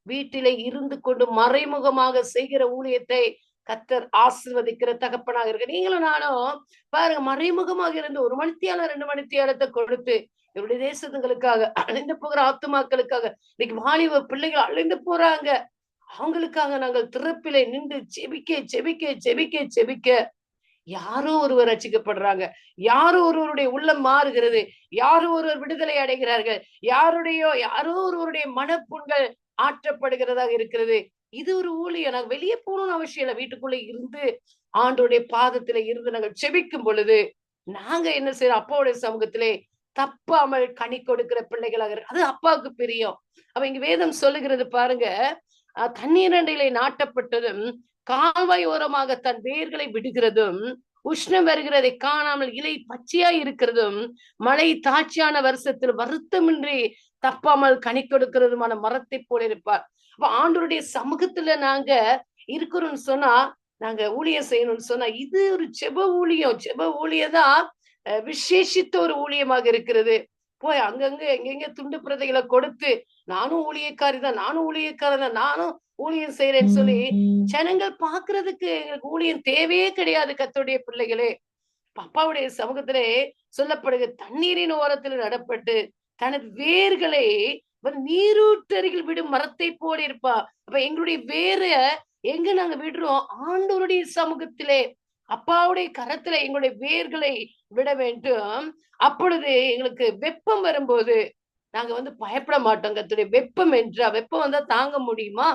வீட்டிலே இருந்து கொண்டு மறைமுகமாக செய்கிற ஊழியத்தை கர்த்தர் ஆசீர்வதிக்கிற தகப்பனாக இருக்கு. நீங்களும் நானும் பாருங்க, மறைமுகமாக இருந்து 1 மணித்தியாலம் 2 மணித்தியாலத்தை கொடுத்து இவருடைய தேசத்துங்களுக்காக, அழிந்து போகிற ஆத்துமாக்களுக்காக, இன்னைக்கு வாலிப பிள்ளைகள் அழிந்து போறாங்க, அவங்களுக்காக நாங்கள் திறப்பிலே நின்று ஜெபிக்க ஜெபிக்க ஜெபிக்க ஜெபிக்க யாரோ ஒருவர் ரட்சிக்கப்படுறாங்க, யாரோ ஒருவருடைய உள்ளம் மாறுகிறது, யாரோ ஒருவர் விடுதலை அடைகிறார்கள், யாரோ ஒருவருடைய மனப்புண்கள் ஆற்றப்படுகிறதாக இருக்கிறது. இது ஒரு ஊழியம். நாங்க வெளியே போகணும்னு அவசியம் இல்லை. வீட்டுக்குள்ள இருந்து ஆண்டோடைய பாதத்திலே இருந்து நாங்கள் செபிக்கும் பொழுது நாங்க என்ன செய்யறோம்? அப்பாவுடைய சமூகத்திலே தப்பாமல் கனி கொடுக்கிற பிள்ளைகளாக இருக்கு. அது அப்பாவுக்கு பிரியம். அப்ப இங்க வேதம் சொல்லுகிறது பாருங்க, தண்ணீர் அண்டையிலே நாட்டப்பட்டதும் கால்வாய் ஓரமாக தன் வேர்களை விடுகிறதும், உஷ்ணம் வருகிறதை காணாமல் இலை பச்சையாய் இருக்கிறதும், மழை தாட்சியான வருஷத்தில் வருத்தமின்றி தப்பாமல் கனி கொடுக்கிறதுமான மரத்தை போல இருப்பார். அப்ப ஆண்டவருடைய சமூகத்துல நாங்க இருக்கிறோம்னு சொன்னா, நாங்க ஊழியம் செய்யணும்னு சொன்னா, இது ஒரு ஜெப ஊழியம். ஜெப ஊழியதான் விசேஷித்த ஒரு ஊழியமாக இருக்கிறது. போய் அங்கங்க எங்கெங்க துண்டு பிரதைகளை கொடுத்து, நானும் ஊழியக்காரி தான், நானும் ஊழியக்காரன் தான், நானும் ஊழியம் செய்யறேன்னு சொல்லி ஜனங்கள் பாக்குறதுக்கு எங்களுக்கு ஊழியம் தேவையே கிடையாது. கர்த்தருடைய பிள்ளைகளே, அப்பாவுடைய சமூகத்திலே சொல்லப்படுகிற தண்ணீரின் ஓரத்தில் நடப்பட்டு தனது வேர்களை நீரூற்றருகில் விடும் மரத்தை போல இருப்பா. அப்ப எங்களுடைய வேற எங்க நாங்க விடுறோம்? ஆண்டவருடைய சமூகத்திலே, அப்பாவுடைய கரத்துல எங்களுடைய வேர்களை விட வேண்டும். அப்பொழுது எங்களுக்கு வெப்பம் வரும்போது நாங்க பயப்பட மாட்டோம். கர்த்தருடைய வெப்பம் என்றா, வெப்பம் வந்தா தாங்க முடியுமா?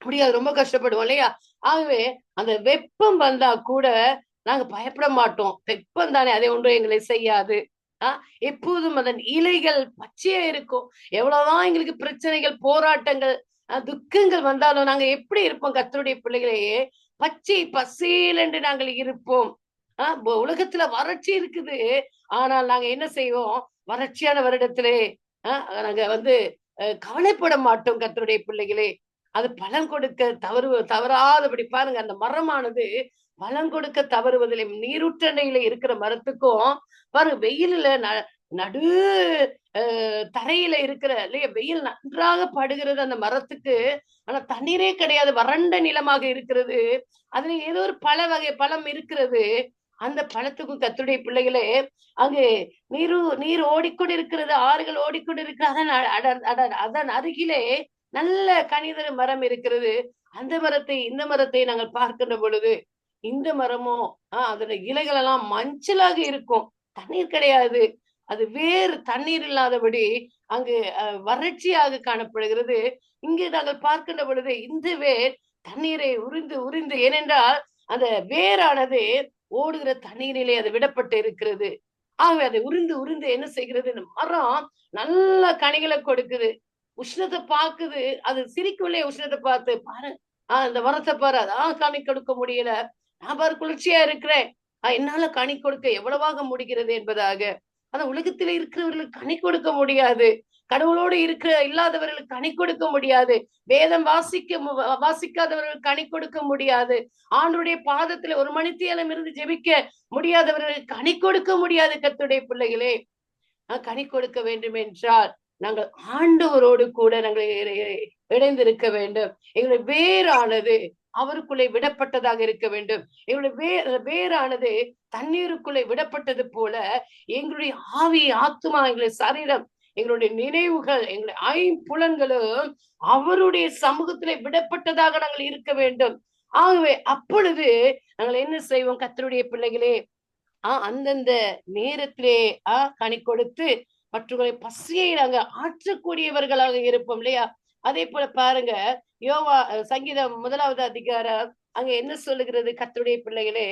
முடியாது, ரொம்ப கஷ்டப்படுவோம் இல்லையா? ஆகவே அந்த வெப்பம் வந்தா கூட நாங்க பயப்பட மாட்டோம். வெப்பம் தானே, அதை ஒன்றும் எங்களை செய்யாது. எப்போதும் அதன் இலைகள் பச்சையா இருக்கும். எவ்வளவுதான் எங்களுக்கு பிரச்சனைகள், போராட்டங்கள், துக்கங்கள் வந்தாலும் நாங்க எப்படி இருப்போம்? கர்த்தருடைய பிள்ளைகளையே பச்சை பசேல் என்று நாங்கள் இருப்போம். உலகத்துல வறட்சி இருக்குது. ஆனால் நாங்க என்ன செய்வோம்? வறட்சியான வருடத்திலே நாங்க கவலைப்பட மாட்டோம். கர்த்தருடைய பிள்ளைகளே, அது பலன் கொடுக்க தவறாதபடி பாருங்க, அந்த மரமானது பழம் கொடுக்க தவறுவதில்லை. நீருற்றண்டையில இருக்கிற மரத்துக்கும் பாருங்க, வெயில்ல நடு தரையில இருக்கிற இல்லையா, வெயில் நன்றாக படுகிறது அந்த மரத்துக்கு. ஆனா தண்ணீரே கிடையாது, வறண்ட நிலமாக இருக்கிறது. அதுல ஏதோ ஒரு பழம் இருக்கிறது. அந்த பழத்துக்கும் கர்த்தருடைய பிள்ளைகளே, அங்கு நீர் ஓடிக்கொண்டிருக்கிறது, ஆறுகள் ஓடிக்கொண்டிருக்கிறது. அதன் அருகிலே நல்ல கனிதரு மரம் இருக்கிறது. அந்த மரத்தை இந்த மரத்தை நாங்கள் பார்க்கின்ற பொழுது, இந்த மரமோ அதோட இலைகள் எல்லாம் மஞ்சளாக இருக்கும். தண்ணீர் கிடையாது. அது வேறு தண்ணீர் இல்லாதபடி அங்கு வறட்சியாக காணப்படுகிறது. இங்கு நாங்கள் பார்க்கின்ற பொழுது இந்த வேர் தண்ணீரை உறிந்து உறிந்து, ஏனென்றால் அந்த வேரானது ஓடுகிற தண்ணீரிலே அது விடப்பட்டு இருக்கிறது. ஆகவே அதை உறிந்து உறிந்து என்ன செய்கிறது, இந்த மரம் நல்ல கனிகளை கொடுக்குது. உஷ்ணத்தை பாக்குது, அது சிரிக்குள்ளே உஷ்ணத்தை பார்த்து பாரு, இந்த மரத்தை பாரு, அதான் கனி கொடுக்க முடியல. நான் பாரு குளிர்ச்சியா இருக்கிறேன், என்னால கனி கொடுக்க எவ்வளவாக முடிகிறது என்பதாக. அந்த உலகத்திலே இருக்கிறவர்களுக்கு கனி கொடுக்க முடியாது. கடவுளோடு இல்லாதவர்களுக்கு கனி கொடுக்க முடியாது. வேதம் வாசிக்காதவர்களுக்கு கனி கொடுக்க முடியாது. ஆண்டவருடைய பாதத்துல ஒரு மணித்தியாலம் இருந்து ஜெபிக்க முடியாதவர்களுக்கு கனி கொடுக்க முடியாது. கர்த்தருடைய பிள்ளைகளே, கனி கொடுக்க வேண்டும் என்றால் நாங்கள் ஆண்டவரோடு கூட நாங்கள் இணைந்திருக்க வேண்டும். எங்களுடைய வேரானது அவருக்குள்ளே விடப்பட்டதாக இருக்க வேண்டும். எங்களுடைய வேரானது தண்ணீருக்குள்ளே விடப்பட்டது போல எங்களுடைய ஆவி, ஆத்துமா, எங்களுடைய சரீரம், எங்களுடைய நினைவுகள், எங்களுடைய ஐம்புலன்களும் அவருடைய சமூகத்திலே விடப்பட்டதாக நாங்கள் இருக்க வேண்டும். ஆகவே அப்பொழுது நாங்கள் என்ன செய்வோம், கர்த்தருடைய பிள்ளைகளே, அந்தந்த நேரத்திலே கனி கொடுத்து மற்றவர்களை பசியை நாங்க ஆற்றக்கூடியவர்களாக இருப்போம் இல்லையா. அதே போல பாருங்க, சங்கீதம் 1வது அதிகாரம் அங்க என்ன சொல்லுகிறது, கர்த்தருடைய பிள்ளைகளே,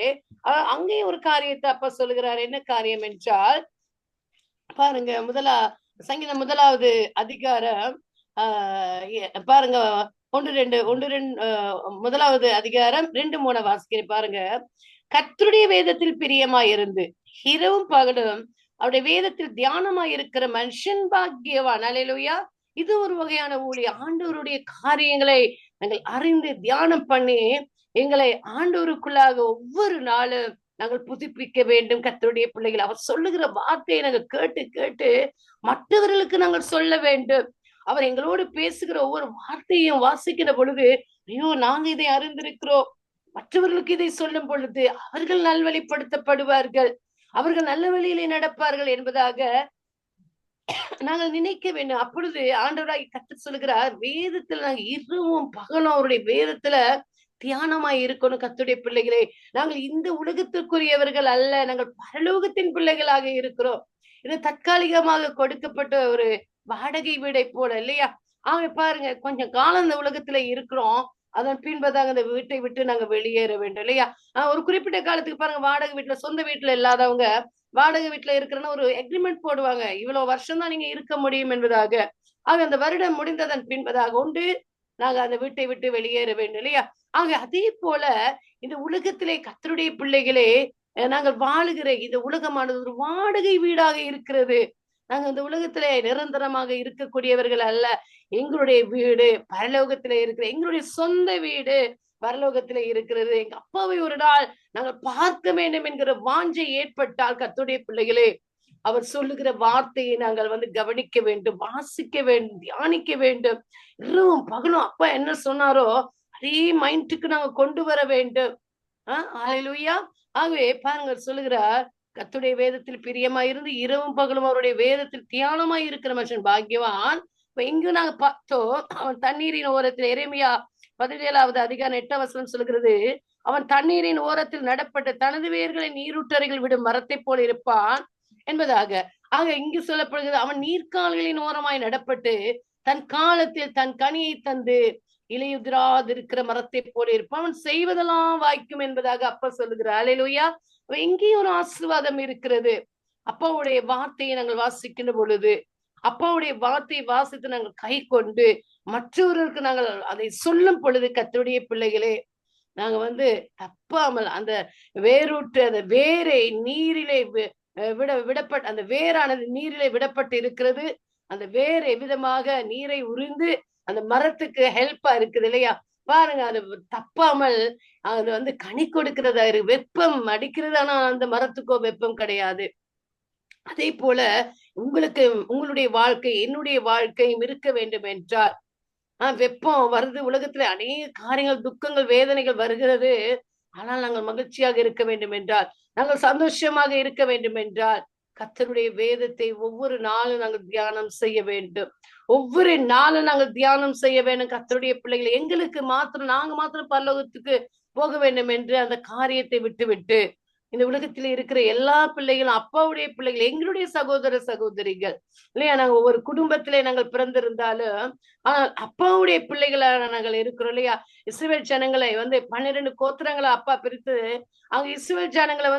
அங்கே ஒரு காரியத்தை அப்ப சொல்லுகிறார். என்ன காரியம் என்றால் பாருங்க, சங்கீதம் 1வது அதிகாரம் பாருங்க, 1-2 1வது அதிகாரம் 2-3 வாசிக்கிறேன் பாருங்க. கர்த்தருடைய வேதத்தில் பிரியமாயிருந்து இரவும் பகலும் அவருடைய வேதத்தில் தியானமாய் இருக்கிற மனுஷன் பாக்கியவான். அல்லேலூயா. இது ஒரு வகையான ஊழியம். ஆண்டவருடைய காரியங்களை நாங்கள் அறிந்து தியானம் பண்ணி எங்களை ஆண்டவருக்குள்ளாக ஒவ்வொரு நாளும் நாங்கள் புதுப்பிக்க வேண்டும். கர்த்தருடைய பிள்ளைகள், அவர் சொல்லுகிற வார்த்தையை நாங்கள் கேட்டு கேட்டு மற்றவர்களுக்கு நாங்கள் சொல்ல வேண்டும். அவர் எங்களோடு பேசுகிற ஒவ்வொரு வார்த்தையும் வாசிக்கிற பொழுது, ஐயோ நாங்க இதை அறிந்திருக்கிறோம், மற்றவர்களுக்கு இதை சொல்லும் பொழுது அவர்கள் நல்வழிப்படுத்தப்படுவார்கள், அவர்கள் நல்ல வழியிலே நடப்பார்கள் என்பதாக நாங்கள் நினைக்க வேண்டும். அப்பொழுது ஆண்டவராய் கர்த்தர் சொல்லுகிறார், வேதத்துல நாங்க இரவும் பகலும் அவருடைய வேதத்துல தியானமாய் இருக்கணும். கர்த்தருடைய பிள்ளைகளே, நாங்கள் இந்த உலகத்திற்குரியவர்கள் அல்ல, நாங்கள் பரலோகத்தின் பிள்ளைகளாக இருக்கிறோம். இது தற்காலிகமாக கொடுக்கப்பட்ட ஒரு வாடகை வீடை போல இல்லையா. பாருங்க, கொஞ்சம் காலம் இந்த உலகத்துல இருக்கிறோம், அதன் பின்பதாக அந்த வீட்டை விட்டு நாங்க வெளியேற வேண்டும் இல்லையா. ஒரு குறிப்பிட்ட காலத்துக்கு பாருங்க, வாடகை வீட்டுல, சொந்த வீட்டுல இல்லாதவங்க வாடகை வீட்டுல இருக்கிறன்னு ஒரு எக்ரிமெண்ட் போடுவாங்க, இவ்வளவு வருஷம் தான் நீங்க இருக்க முடியும் என்பதாக. அந்த வருடம் முடிந்ததன் பின்பதாக உண்டு நாங்க அந்த வீட்டை விட்டு வெளியேற வேண்டும் இல்லையா. அதே போல இந்த உலகத்திலே கர்த்தருடைய பிள்ளைகளே, நாங்கள் வாழுகிற இந்த உலகமானது ஒரு வாடகை வீடாக இருக்கிறது. நாங்க இந்த உலகத்திலே நிரந்தரமாக இருக்கக்கூடியவர்கள் அல்ல. எங்களுடைய வீடு பரலோகத்திலே இருக்கிற, எங்களுடைய சொந்த வீடு பரலோகத்திலே இருக்கிறது. எங்க அப்பாவை ஒரு நாள் நாங்கள் பார்க்க வேண்டும் என்கிற வாஞ்சை ஏற்பட்டால், கர்த்தருடைய பிள்ளைகளே, அவர் சொல்லுகிற வார்த்தையை நாங்கள் கவனிக்க வேண்டும், வாசிக்க வேண்டும், தியானிக்க வேண்டும். இரவும் பகலும் அப்பா என்ன சொன்னாரோ அதே மைண்டுக்கு நாங்க கொண்டு வர வேண்டும். ஹல்லேலூயா. ஆகவே பாருங்க, சொல்லுகிறார், கர்த்தருடைய வேதத்தில் பிரியமாயிருந்து இரவும் பகலும் அவருடைய வேதத்தில் தியானமாய் இருக்கிற மனுஷன் பாக்கியவான். இப்ப இங்கு நாங்க பார்த்தோம், அவன் தண்ணீரின் ஓரத்தில், எரேமியா 17வது அதிகாரம் 8ஆம் வசனம் சொல்லுகிறது, அவன் தண்ணீரின் ஓரத்தில் நடப்பட்ட தனது வேர்களை நீரூற்றறைகள் விடும் மரத்தை போல இருப்பான் என்பதாக. இங்கு சொல்லப்படுகிறது, அவன் நீர்க்கால்களின் ஓரமாய் நடப்பட்டு தன் காலத்தில் தன் கனியை தந்து இலையுதிராது இருக்கிற மரத்தை போல இருப்பான், அவன் செய்வதெல்லாம் வாய்க்கும் என்பதாக அப்பா சொல்லுகிறார். அல்லேலூயா. எங்கேயும் ஒரு ஆசீர்வாதம் இருக்கிறது. அப்பாவுடைய வார்த்தையை நாங்கள் வாசிக்கின்ற பொழுது, அப்பாவுடைய வார்த்தையை வாசித்து நாங்கள் கை கொண்டு மற்றவர்களுக்கு நாங்கள் அதை சொல்லும் பொழுது, கர்த்தருடைய பிள்ளைகளே, நாங்க தப்பாமல் அந்த வேரூற்று, அந்த வேரை நீரிலே விடப்பட்ட, அந்த வேரானது நீரிலே விடப்பட்டு இருக்கிறது. அந்த வேர் எவ்விதமாக நீரை உறிந்து அந்த மரத்துக்கு ஹெல்ப்பா இருக்குது இல்லையா. பாருங்க, அது தப்பாமல் அது கனி கொடுக்கிறதா வெப்பம் அடிக்கிறது. ஆனா அந்த மரத்துக்கோ வெப்பம் கிடையாது. அதே போல உங்களுக்கு உங்களுடைய வாழ்க்கை, என்னுடைய வாழ்க்கையும் இருக்க வேண்டும் என்றால், வெப்பம் வருது, உலகத்துல அநேக காரியங்கள், துக்கங்கள், வேதனைகள் வருகிறது. ஆனால் நாங்கள் மகிழ்ச்சியாக இருக்க வேண்டும் என்றால், நாங்கள் சந்தோஷமாக இருக்க வேண்டும் என்றால், கர்த்தருடைய வேதத்தை ஒவ்வொரு நாளும் நாங்கள் தியானம் செய்ய வேண்டும். ஒவ்வொரு நாளும் நாங்கள் தியானம் செய்ய வேண்டும். கர்த்தருடைய பிள்ளைகள் எங்களுக்கு மாத்திரம், நாங்க மாத்திரம் பரலோகத்துக்கு போக வேண்டும் என்று அந்த காரியத்தை விட்டுவிட்டு, இந்த உலகத்தில் இருக்கிற எல்லா பிள்ளைகளும் அப்பாவுடைய பிள்ளைகள், எங்களுடைய சகோதர சகோதரிகள் இல்லையா? நாங்க ஒவ்வொரு குடும்பத்திலே நாங்கள் பிறந்திருந்தாலும், ஆனால் அப்பாவுடைய பிள்ளைகளாக நாங்கள் இருக்கிறோம் இல்லையா? இஸ்ரவேல் ஜனங்களை 12 கோத்திரங்களா அப்பா பிரித்து, அவங்க இஸ்ரவேல் ஜனங்களை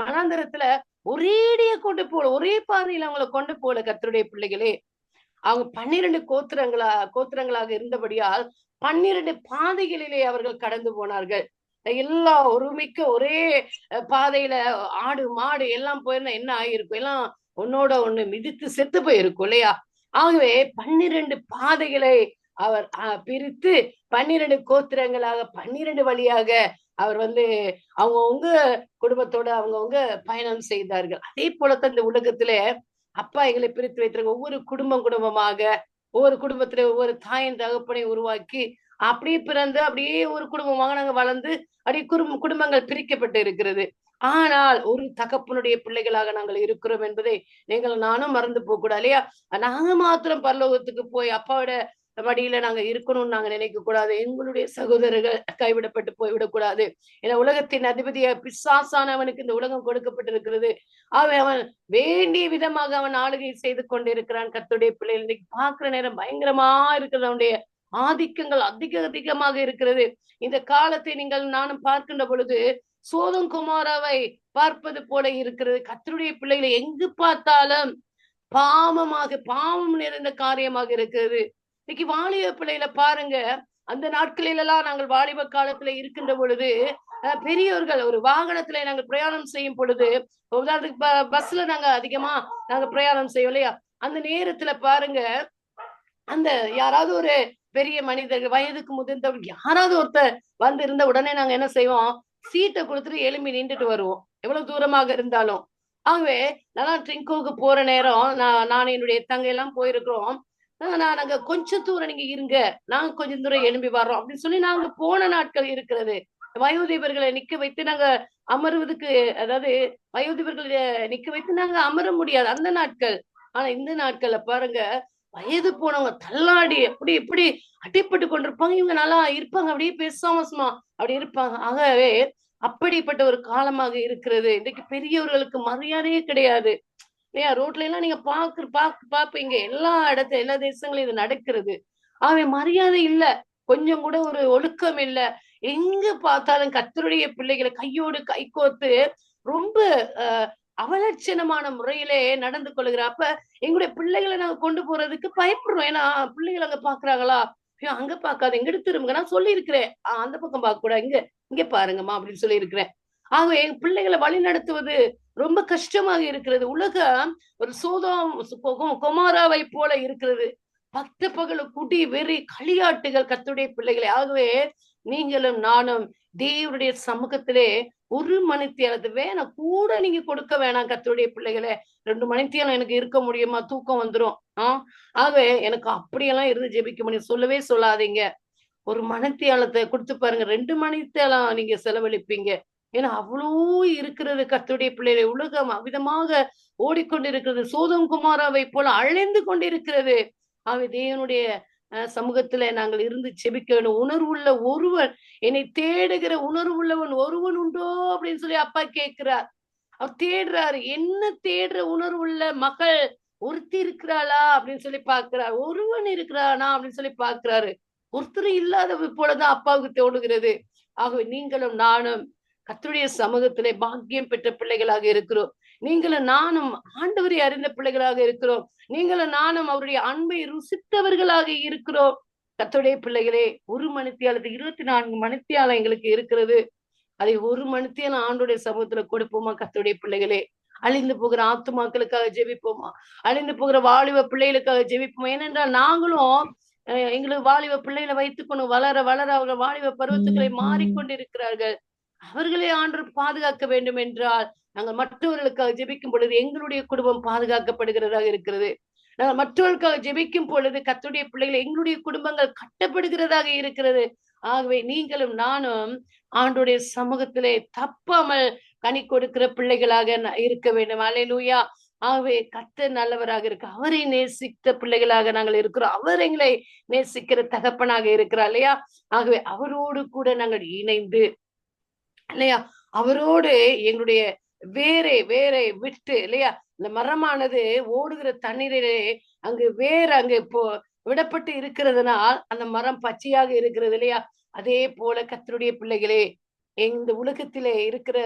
வனாந்தரத்துல ஒரேடியா கொண்டு போல, ஒரே பாதையில அவங்கள கொண்டு போல கர்த்தருடைய பிள்ளைகளே. அவங்க 12 கோத்திரங்களாக இருந்தபடியால் 12 பாதைகளிலே அவர்கள் கடந்து போனார்கள். எல்லா ஒருமிக்க ஒரே பாதையில ஆடு மாடு எல்லாம் போயிருந்தா என்ன ஆகியிருக்கும்? எல்லாம் ஒன்னோட ஒண்ணு மிதித்து செத்து போயிருக்கும் இல்லையா? ஆகவே 12 பாதைகளை அவர் பிரித்து 12 கோத்திரங்களாக 12 வழியாக அவர் அவங்கவுங்க குடும்பத்தோட அவங்கவுங்க பயணம் செய்தார்கள். அதே போலத்தான் இந்த உலகத்திலே அப்பா எங்களை பிரித்து வைத்திருக்க ஒவ்வொரு குடும்பமாக, ஒவ்வொரு குடும்பத்திலே ஒவ்வொரு தாயின் தகப்பனை உருவாக்கி அப்படியே பிறந்து அப்படியே ஒரு குடும்பமாக நாங்க வளர்ந்து அப்படியே குடும்பங்கள் பிரிக்கப்பட்டு இருக்கிறது. ஆனால் ஒரு தகப்பனுடைய பிள்ளைகளாக நாங்கள் இருக்கிறோம் என்பதை நீங்கள் நானும் மறந்து போக கூடாது இல்லையா? நாங்க மாத்திரம் பரலோகத்துக்கு போய் அப்பாவோட மடியில நாங்க இருக்கணும்னு நாங்க நினைக்க கூடாது. எங்களுடைய சகோதரர்கள் கைவிடப்பட்டு போய்விடக்கூடாது. ஏன்னா உலகத்தின் அதிபதிய பிசாசானவனுக்கு இந்த உலகம் கொடுக்கப்பட்டிருக்கிறது. அவன் வேண்டிய விதமாக அவன் ஆளுகை செய்து கொண்டிருக்கிறான். கர்த்தருடைய பிள்ளைகள் இன்னைக்கு பார்க்கிற நேரம் பயங்கரமா இருக்கிறது. அவனுடைய ஆதிக்கங்கள் அதிகமாக இருக்கிறது. இந்த காலத்தை நீங்கள் நானும் பார்க்கின்ற பொழுது சோதம் குமாராவை பார்ப்பது போல இருக்கிறது. கர்த்தருடைய பிள்ளைகளை எங்கு பார்த்தாலும் பாவம் நிறைந்த காரியமாக இருக்கிறது. இன்னைக்கு வாலிப பிள்ளைகளை பாருங்க. அந்த நாட்களில் எல்லாம் நாங்கள் வாலிப காலத்துல இருக்கின்ற பொழுது பெரியவர்கள் ஒரு வாகனத்துல நாங்கள் பிரயாணம் செய்யும் பொழுது, உதாரணத்துக்கு பஸ்ல நாங்க பிரயாணம் செய்வோம் இல்லையா? அந்த நேரத்துல பாருங்க, அந்த யாராவது ஒரு பெரிய மனிதர்கள் வயதுக்கு முதிர்ந்தவர்கள் யாராவது ஒருத்தர் இருந்த உடனே நாங்க என்ன செய்வோம்? சீட்டை கொடுத்துட்டு எழும்பி நின்றுட்டு வருவோம், எவ்வளவு தூரமாக இருந்தாலும். ஆகவே நான் ட்ரிங்கோவுக்கு போற நேரம் நான் என்னுடைய தங்கை எல்லாம் போயிருக்கிறோம். நாங்க கொஞ்சம் தூரம் நீங்க இருங்க, நாங்க கொஞ்சம் தூரம் எழும்பி வர்றோம் அப்படின்னு சொல்லி நாங்க போன நாட்கள் இருக்கிறது. வயோதிபர்களை நிக்க வைத்து நாங்க அமர்வதுக்கு, அதாவது வயோதிபர்களை நிக்க வைத்து நாங்க அமர முடியாது அந்த நாட்கள். ஆனா இந்த நாட்கள்ல பாருங்க, வயது போனவங்க தள்ளாடி எப்படி அடிப்பட்டு கொண்டிருப்பாங்க. இவங்க நல்லா இருப்பாங்க, அப்படியே பேசாம சும்மா அப்படி இருப்பாங்க. ஆகவே அப்படிப்பட்ட ஒரு காலமாக இருக்கிறது. இன்றைக்கு பெரியவர்களுக்கு மரியாதையே கிடையாது இல்லையா? ரோட்ல எல்லாம் நீங்க பாப்பீங்க. எல்லா தேசங்களும் இது நடக்கிறது. அவன் மரியாதை இல்ல, கொஞ்சம் கூட ஒரு ஒழுக்கம் இல்ல. எங்க பார்த்தாலும் கர்த்தருடைய பிள்ளைகளை கையோடு கை கோர்த்து ரொம்ப அவலட்சணமான முறையிலே நடந்து கொள்கிற. அப்ப எங்களுடைய பிள்ளைகளை நாங்க கொண்டு போறதுக்கு பயப்படுறோம். ஏன்னா பிள்ளைகள் அங்க பாக்குறாங்களா, அங்க பாக்காது, இங்க திரும்புங்க, நான் சொல்லி இருக்கிறேன், அந்த பக்கம் பார்க்க கூடாது, இங்க பாருங்கம்மா அப்படின்னு சொல்லி இருக்கிறேன். ஆகவே எங்க பிள்ளைகளை வழி நடத்துவது ரொம்ப கஷ்டமாக இருக்கிறது. உலகம் ஒரு சோதோம் கொமாராவை போல இருக்கிறது. பக்த பகல குடி வெறி களியாட்டுகள் கர்த்தருடைய பிள்ளைகளை. ஆகவே நீங்களும் நானும் தேவனுடைய சமூகத்திலே ஒரு மணித்தியாலத்து வேணாம், கூட நீங்க கொடுக்க வேணாம். கர்த்தருடைய பிள்ளைகளே, 2 மணித்தியாலம் எனக்கு இருக்க முடியுமா? தூக்கம் வந்துரும். ஆகவே எனக்கு அப்படியெல்லாம் இருந்து ஜெபிக்க முடியும் சொல்லவே சொல்லாதீங்க. ஒரு மணித்தியாலத்தை கொடுத்து பாருங்க, 2 மணித்தியாலம் நீங்க செலவழிப்பீங்க. ஏன்னா அவ்வளோ இருக்கிறது கர்த்தருடைய பிள்ளைகளை. உலகம் அவ்விதமாக ஓடிக்கொண்டிருக்கிறது. சோதம் குமாராவை போல அழைந்து கொண்டிருக்கிறது. ஆகவே தேவனுடைய சமூகத்துல நாங்கள் இருந்து செபிக்க வேண்டும். உணர்வுள்ள ஒருவன், என்னை தேடுகிற உணர்வுள்ளவன் ஒருவன் உண்டோ அப்படின்னு சொல்லி அப்பா கேட்கிறார். அவர் தேடுறாரு. என்ன தேடுற உணர்வுள்ள மகள் ஒருத்தி இருக்கிறாளா அப்படின்னு சொல்லி பாக்குறாரு. ஒருவன் இருக்கிறானா அப்படின்னு சொல்லி பாக்குறாரு. ஒருத்தர் இல்லாத போலதான் அப்பாவுக்கு தோணுகிறது. ஆகவே நீங்களும் நானும் கர்த்தருடைய சமூகத்திலே பாக்கியம் பெற்ற பிள்ளைகளாக இருக்கிறோம். நீங்களும் நானும் ஆண்டவரை அறிந்த பிள்ளைகளாக இருக்கிறோம். நீங்களும் நானும் அவருடைய அன்பை ருசித்தவர்களாக இருக்கிறோம். கர்த்தருடைய பிள்ளைகளே, ஒரு மணித்தியாலத்துக்கு 24 மணித்தியாலம் எங்களுக்கு இருக்கிறது. அதை ஒரு மணித்தியாலம் ஆண்டுடைய சமூகத்துல கொடுப்போமா? கர்த்தருடைய பிள்ளைகளே, அழிந்து போகிற ஆத்துமாக்களுக்காக ஜெபிப்போமா? அழிந்து போகிற வாலிப பிள்ளைகளுக்காக ஜெபிப்போமா? ஏனென்றால் நாங்களும் எங்களுக்கு வாலிப பிள்ளைகளை வைத்துக்கொண்டு வளர வளர அவர்கள் வாலிப பருவத்துக்களை மாறிக்கொண்டிருக்கிறார்கள். அவர்களே ஆண்டவர் பாதுகாக்க வேண்டும் என்றால் நாங்கள் மற்றவர்களுக்காக ஜெபிக்கும் பொழுது எங்களுடைய குடும்பம் பாதுகாக்கப்படுகிறதாக இருக்கிறது. நாங்கள் மற்றவர்களுக்காக ஜெபிக்கும் பொழுது கர்த்தருடைய பிள்ளைகளை எங்களுடைய குடும்பங்கள் கட்டப்படுகிறதாக இருக்கிறது. ஆகவே நீங்களும் நானும் ஆண்டவருடைய சமூகத்திலே தப்பாமல் கனி கொடுக்கிற பிள்ளைகளாக இருக்க வேண்டும். அல்லேலூயா. ஆகவே கர்த்தர் நல்லவராக இருக்கு. அவரை நேசித்த பிள்ளைகளாக நாங்கள் இருக்கிறோம். அவர் எங்களை நேசிக்கிற தகப்பனாக இருக்கிறார் இல்லையா? ஆகவே அவரோடு கூட நாங்கள் இணைந்து இல்லையா, அவரோடு எங்களுடைய வேரை விட்டு இல்லையா, இந்த மரமானது ஓடுகிற தண்ணீரிலே அங்கு இப்போ விடப்பட்டு இருக்கிறதுனால் அந்த மரம் பச்சையாக இருக்கிறது இல்லையா? அதே போல கர்த்தருடைய பிள்ளைகளே, இந்த உலகத்திலே இருக்கிற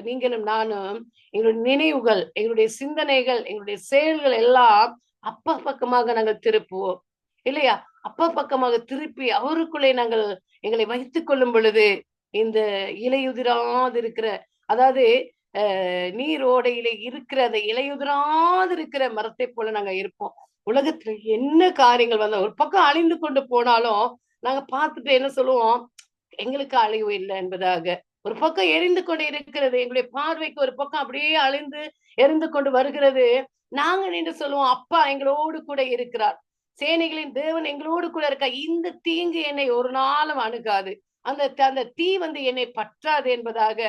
நீங்களும் நானும் எங்களுடைய நினைவுகள், எங்களுடைய சிந்தனைகள், எங்களுடைய செயல்கள் எல்லாம் அப்பா பக்கமாக நாங்கள் திருப்புவோம் இல்லையா? அப்பா பக்கமாக திருப்பி அவருக்குள்ளே நாங்கள் எங்களை வைத்துக் கொள்ளும் பொழுது இந்த இலையுதிராது இருக்கிற, அதாவது நீரோடையில இருக்கிற அந்த இலையுதிராது இருக்கிற மரத்தை போல நாங்க இருப்போம். உலகத்துல என்ன காரியங்கள் வந்தா ஒரு பக்கம் அழிந்து கொண்டு போனாலும் நாங்க பார்த்துட்டு என்ன சொல்லுவோம், எங்களுக்கு அழிவு இல்லை என்பதாக. ஒரு பக்கம் எரிந்து கொண்டு இருக்கிறது, எங்களுடைய பார்வைக்கு ஒரு பக்கம் அப்படியே அழிந்து எரிந்து கொண்டு வருகிறது. நாங்க நின்று சொல்லுவோம், அப்பா எங்களோடு கூட இருக்கிறார், சேனைகளின் தேவன் எங்களோடு கூட இருக்கா, இந்த தீங்கு என்னை ஒரு நாளும் அணுகாது, அந்த தீ என்னை பற்றாது என்பதாக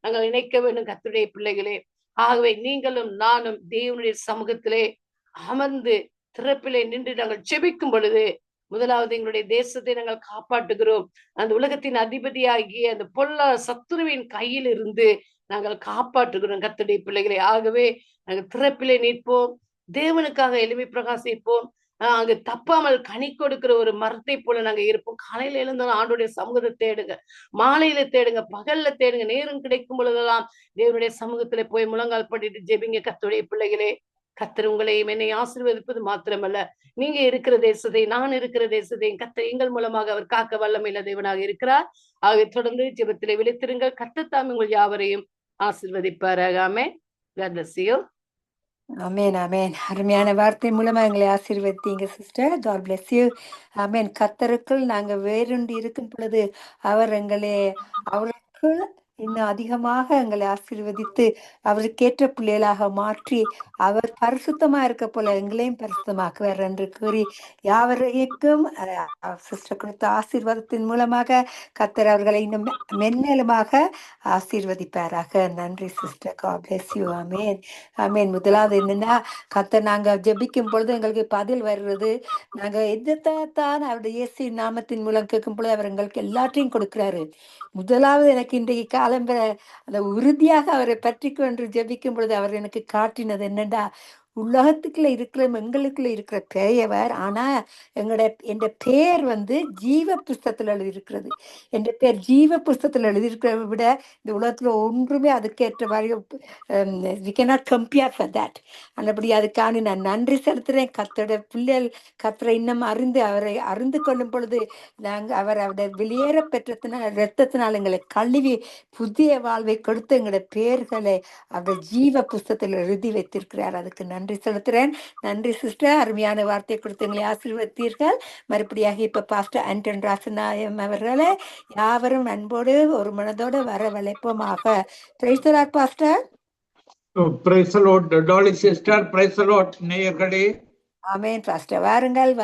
நாங்கள் நினைக்க வேண்டும் கர்த்தருடைய பிள்ளைகளே. ஆகவே நீங்களும் நானும் தேவனுடைய சமூகத்திலே அமர்ந்து திறப்பிலே நின்று நாங்கள் செபிக்கும் பொழுது முதலாவது எங்களுடைய தேசத்தை நாங்கள் காப்பாற்றுகிறோம். அந்த உலகத்தின் அதிபதியாகிய அந்த பொல்லா சத்துருவின் கையில் இருந்து நாங்கள் காப்பாற்றுகிறோம் கர்த்தருடைய பிள்ளைகளை. ஆகவே நாங்கள் திறப்பிலே நிற்போம், தேவனுக்காக எளிமை பிரகாசிப்போம். அங்கு தப்பாமல் கனி கொடுக்கிற ஒரு மரத்தை போல நாங்க இருப்போம். காலையில எழுந்தாலும் ஆண்டோடைய சமூகத்தை தேடுங்க, மாலையில தேடுங்க, பகல்ல தேடுங்க, நேரம் கிடைக்கும் பொழுதெல்லாம் தேவனுடைய சமூகத்துல போய் முழங்கால் பண்ணிட்டு ஜெபிங்க கர்த்தருடைய பிள்ளைகளே. கர்த்தர் உங்களையும் என்னை ஆசீர்வதிப்பது மாத்திரமல்ல, நீங்க இருக்கிற தேசத்தை, நான் இருக்கிற தேசத்தை கர்த்தர் எங்கள் மூலமாக அவர் காக்க வல்லமையுள்ள தேவனாக இருக்கிறார். ஆகவே தொடர்ந்து ஜெபத்திலே விழித்திருங்கள். கர்த்தர் தாம் உங்கள் யாவரையும் ஆசீர்வதிப்பாராக. ஆமென். God bless you. ஆமேன் ஆமேன். அருமையான வார்த்தை மூலமா எங்களை ஆசீர்வதித்தீங்க சிஸ்டர். God bless you. ஆமேன். கர்த்தருக்குள் நாங்க வேறுண்டு இருக்கும் பொழுது அவர் அவருக்குள் இன்னும் அதிகமாக எங்களை ஆசீர்வதித்து அவருக்கேற்ற பிள்ளைகளாக மாற்றி அவர் பரிசுத்தமா இருக்க போல எங்களையும் பரிசுத்தமாக்குவார் என்று கூறி யாவரைக்கும் சிஸ்டர் கொடுத்த ஆசீர்வாதத்தின் மூலமாக கர்த்தர் அவர்களை இன்னும் மென்மேலுமாக ஆசீர்வதிப்பாராக. நன்றி சிஸ்டர். God bless you. ஆமேன் ஆமேன். முதலாவது என்னன்னா, கர்த்தர் நாங்க ஜெபிக்கும் பொழுது எங்களுக்கு பதில் வருவது, நாங்க எதிர்த்தான் அவருடைய இயேசு நாமத்தின் மூலம் கேட்கும் பொழுது அவர் எங்களுக்கு எல்லாத்தையும் கொடுக்கிறாரு. முதலாவது எனக்கு இன்றைக்கு காலம்பர அந்த உறுதியாக அவரை பற்றி கொண்டு ஜெபிக்கும் பொழுது அவர் எனக்கு காட்டினது என்னண்டா, உலகத்துக்குள்ள இருக்கிற எங்களுக்குள்ள இருக்கிற பெரியவர், ஆனா என் பேர் ஜீவ புஸ்தகத்துல எழுதியிருக்கிறது. என் பேர் ஜீவ புஸ்தகத்துல எழுதியிருக்கிறத விட இந்த உலகத்துல ஒன்றுமே அதுக்கேற்ற மாதிரி we cannot compare for that. அந்தபடி அதுக்கான நான் நன்றி செலுத்துறேன். கர்த்தருடைய பிள்ளைகள் கர்த்தரை இன்னும் அவரை அறிந்து கொள்ளும் பொழுது அவருடைய வெளியேற பெற்றத்தினால் இரத்தத்தினால் எங்களை கழுவி புதிய வாழ்வை கொடுத்து எங்களுடைய பேர்களை அவருடைய ஜீவ புஸ்தகத்தில் எழுதி வைத்திருக்கிறார். அதுக்கு நன்றி செலுத்துறேன். நன்றி சிஸ்டர். அருமையான வார்த்தை கொடுத்து எங்களை ஆசீர்வதித்தீர்கள். மறுபடியாக இப்ப பாஸ்டர் ஆண்டன் ராசநாயம் அவர்களை யாவரும் அன்போடு ஒரு மனதோடு வரவழைப்போமாக. Praise the lord pastor. Praise the lord Dolly sister. Praise the lord நேயர்களே. ஆமென் பாஸ்டர். வாருங்கள்.